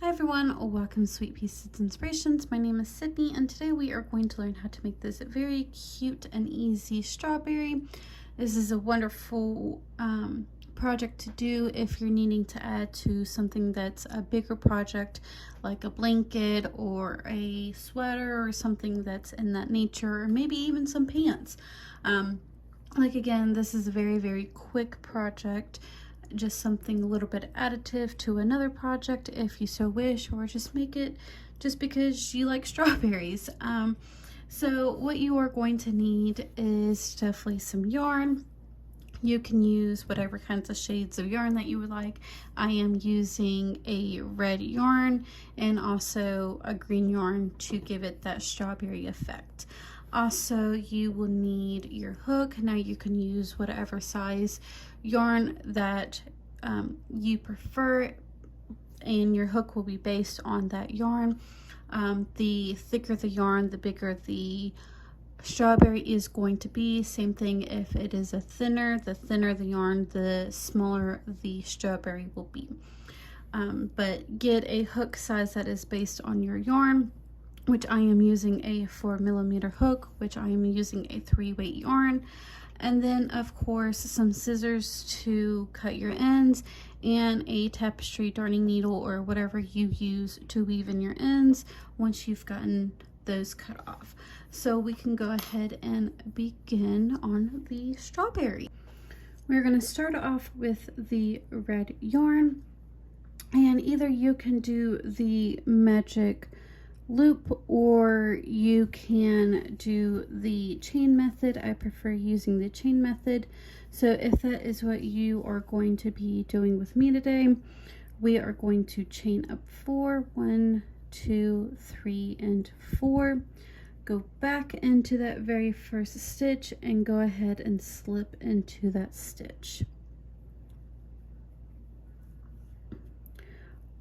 Hi everyone, welcome to Sweet Pieces Inspirations. My name is Sydney and today we are going to learn how to make this very cute and easy strawberry. This is a wonderful project to do if you're needing to add to something that's a bigger project like a blanket or a sweater or something that's in that nature, or maybe even some pants. Again, this is a very quick project, just something a little bit additive to another project if you so wish, or just make it just because you like strawberries. So what you are going to need is definitely some yarn. You can use whatever kinds of shades of yarn that you would like. I am using a red yarn and also a green yarn to give it that strawberry effect. Also, you will need your hook. Now you can use whatever size yarn that you prefer, and your hook will be based on that yarn. The thicker the yarn, the bigger the strawberry is going to be. Same thing if it is the thinner the yarn, the smaller the strawberry will be. But get a hook size that is based on your yarn, which I am using a 4mm hook, which I am using a 3-weight yarn. And then of course some scissors to cut your ends, and a tapestry darning needle or whatever you use to weave in your ends once you've gotten those cut off. So we can go ahead and begin on the strawberry. We're going to start off with the red yarn, and either you can do the magic loop or you can do the chain method. I prefer using the chain method. So if that is what you are going to be doing with me today, we are going to chain up 4, 1, 2, 3, and 4. Go back into that very first stitch and go ahead and slip into that stitch.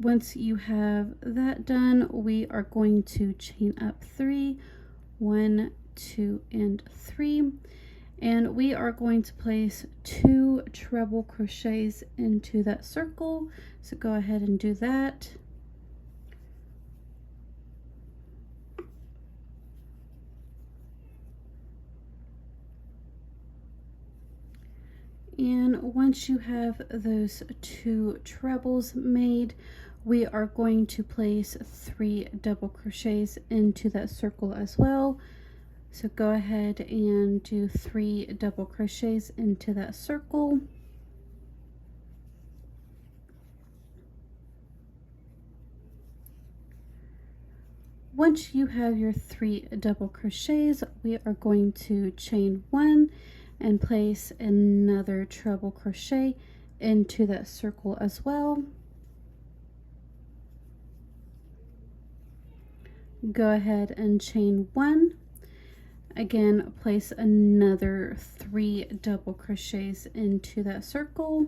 Once you have that done, we are going to chain up 3, 1, 2, and 3, and we are going to place 2 treble crochets into that circle. So go ahead and do that. And once you have those 2 trebles made, we are going to place 3 double crochets into that circle as well. So go ahead and do 3 double crochets into that circle. Once you have your 3 double crochets, we are going to chain 1 and place another treble crochet into that circle as well. Go ahead and chain 1. Again, place another 3 double crochets into that circle.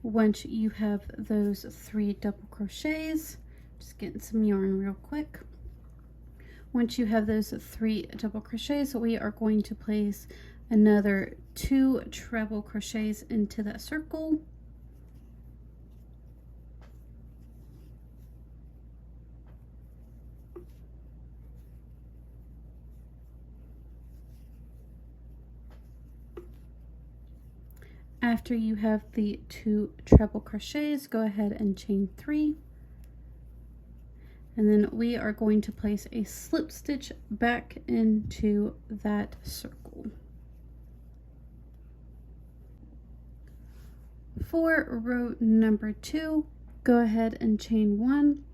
Once you have those 3 double crochets, just getting some yarn real quick. Once you have those 3 double crochets, we are going to place another 2 treble crochets into that circle. After you have the 2 treble crochets, go ahead and chain 3. And then we are going to place a slip stitch back into that circle. For row number 2, go ahead and chain 1.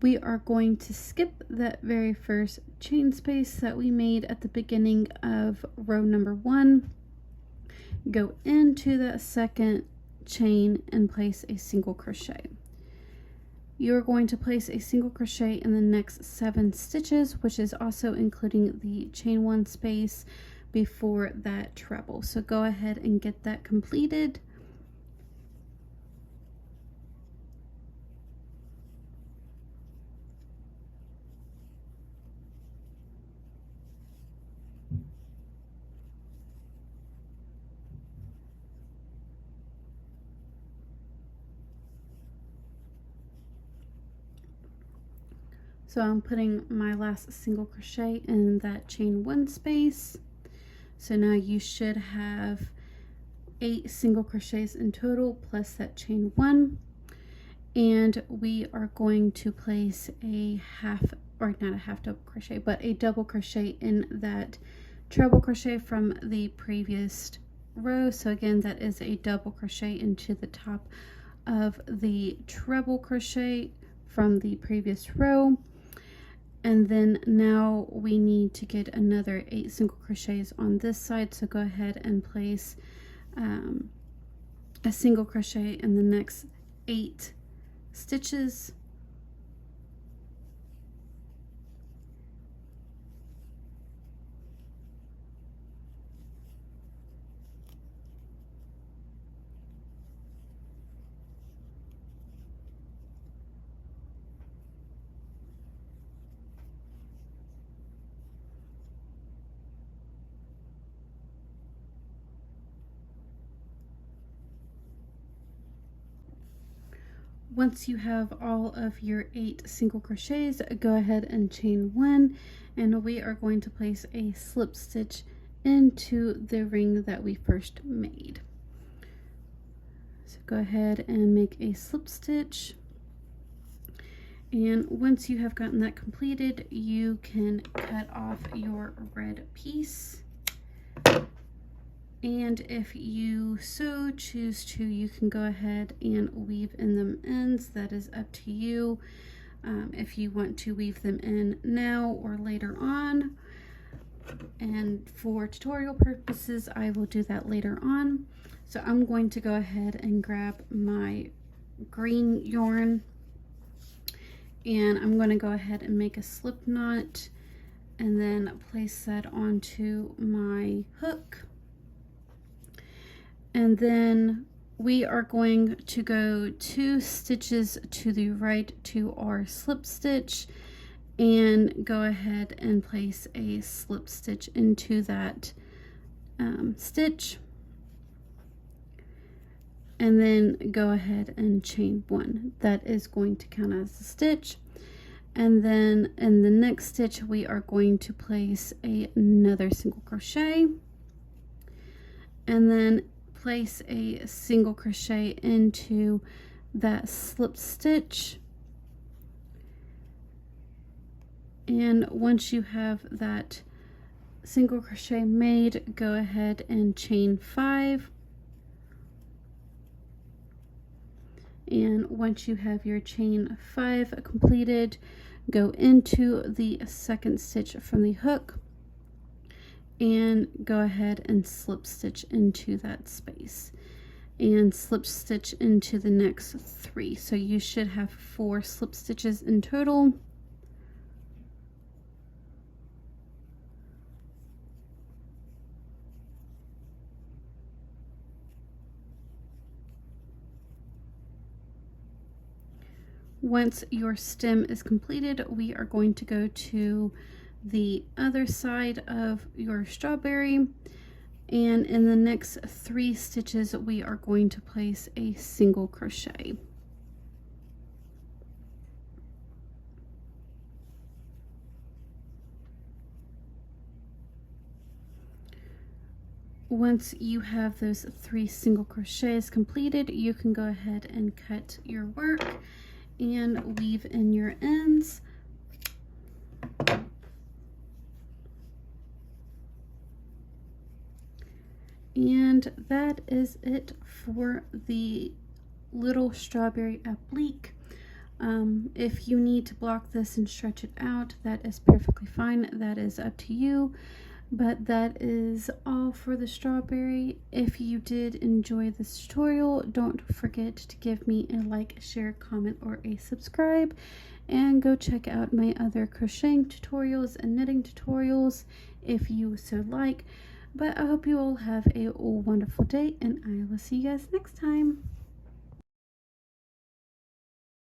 We are going to skip that very first chain space that we made at the beginning of row number 1. Go into that second chain and place a single crochet. You're going to place a single crochet in the next 7 stitches, which is also including the chain 1 space before that treble. So go ahead and get that completed. So I'm putting my last single crochet in that chain 1 space. So now you should have 8 single crochets in total plus that chain 1. And we are going to place a half, or not a half double crochet, but a double crochet in that treble crochet from the previous row. So again, that is a double crochet into the top of the treble crochet from the previous row. And then now we need to get another 8 single crochets on this side. So go ahead and place a single crochet in the next 8 stitches. Once you have all of your 8 single crochets, go ahead and chain 1, and we are going to place a slip stitch into the ring that we first made. So go ahead and make a slip stitch, and once you have gotten that completed, you can cut off your red piece. And if you so choose to, you can go ahead and weave in them ends. That is up to you. If you want to weave them in now or later on. And for tutorial purposes, I will do that later on. So I'm going to go ahead and grab my green yarn. And I'm going to go ahead and make a slip knot. And then place that onto my hook. And then we are going to go 2 stitches to the right to our slip stitch and go ahead and place a slip stitch into that stitch, and then go ahead and chain 1. That is going to count as a stitch. And then in the next stitch we are going to place another single crochet, and then place a single crochet into that slip stitch. And once you have that single crochet made, go ahead and chain 5. And once you have your chain 5 completed, go into the second stitch from the hook and go ahead and slip stitch into that space and slip stitch into the next 3. So you should have 4 slip stitches in total. Once your stem is completed, we are going to go to the other side of your strawberry, and in the next 3 stitches we are going to place a single crochet. Once you have those 3 single crochets completed, you can go ahead and cut your work and weave in your ends. And that is it for the little strawberry applique. If you need to block this and stretch it out, that is perfectly fine. That is up to you. But that is all for the strawberry. If you did enjoy this tutorial, don't forget to give me a like, share, comment, or a subscribe. And go check out my other crocheting tutorials and knitting tutorials if you so like. But I hope you all have a wonderful day, and I will see you guys next time.